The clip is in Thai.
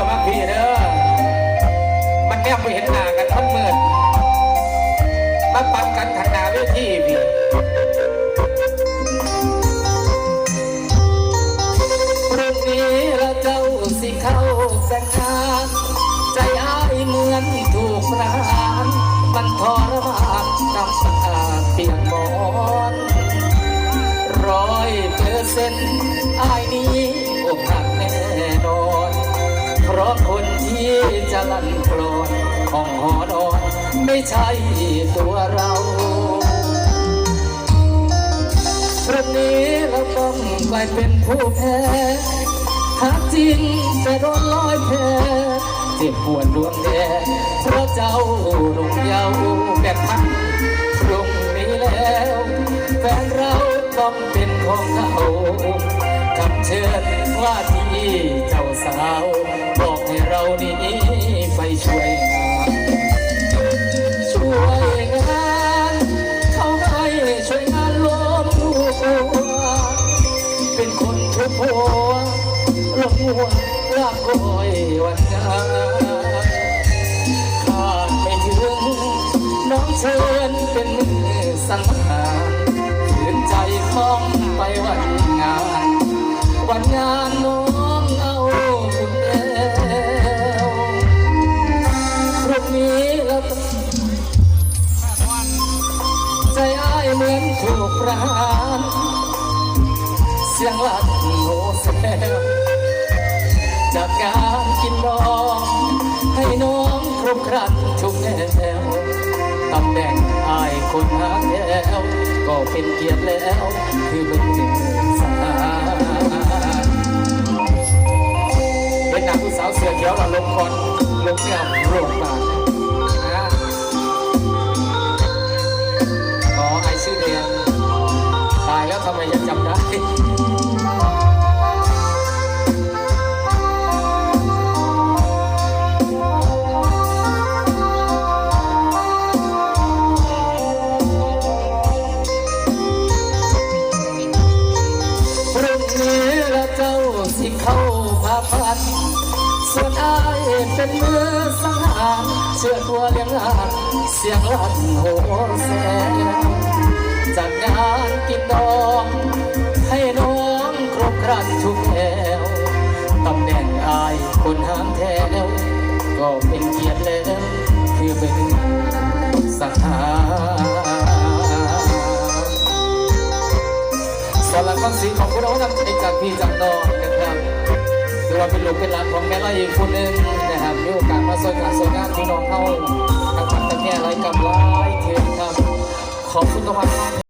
มาพี่เด้อมันแนบไปเห็นหน้ากันมันมืดมาปันกันทางหน้าเวทีพี่พรุ่งนี้ละเจ้าสิเข้าแต่งงานใจอ้ายเหมือนถูกประหารมันทรมานน้ำตาเปียกหมอน100%อ้ายนี้อกหักแน่นอนเพราะคนที่จะลั่นกลอนของหอนอนไม่ใช่ตัวเราครั้งนี้เราต้องกลายเป็นผู้แพ้หากจริงจะโดนลอยแพ้เจ็บปวดดวงแดงเพราะเจ้ารุ่งเยาว์แบบพันพรุ่งนี้แล้วแฟนเราต้องเป็นของเขาคำเชิญว่าที่เจ้าสาวบอกให้เรานี้ไปช่วยงานเขาให้ช่วยงานล้มหัวเป็นคนทุกหัวลงหัวลากคอยวันงานขาดไม่ถึงน้องเชิญเป็นมือสังหารขืนใจคล้องไปวันงานน้องเอาบุญแล้วพรุ่งนี้เราใจอ้ายเหมือนถูกประหารเสียงลั่นโหแซวจากการกินดองให้น้องครบครันทุกแนวตำแหน่งอายคนหาแล้วก็เป็นเกียรติแล้วคือเป็นหนึ่งสาเป็นนางผู้สาวเสือเขียวเราลงคอนลงเนี่ยโรงมาอ๋อไอชื่อเดียนตายแล้วทำไมยังจำได้เข้าพาพันส่วนอ้ายเป็นมือสังหารเชื่อตัวเลี้ยงหลานเสียงลั่นโหแซวจากงานกินดองให้น้องครบครันทุกแถวตำแหน่งอ้ายคนหางแถวก็เป็นเกียรติแล้วคือเป็นสังหารสำหรับคำสีของพวกเราทำใจจากพี่จากน้องนะครับถือว่าเป็นลูกเป็นหลานของแม่ไล่อีกคนหนึ่งนะครับมีโอกาสมาสวยงานพี่น้องเขาทำกันแต่แค่ไรกับไรเทียนครับขอบคุณทุกท่าน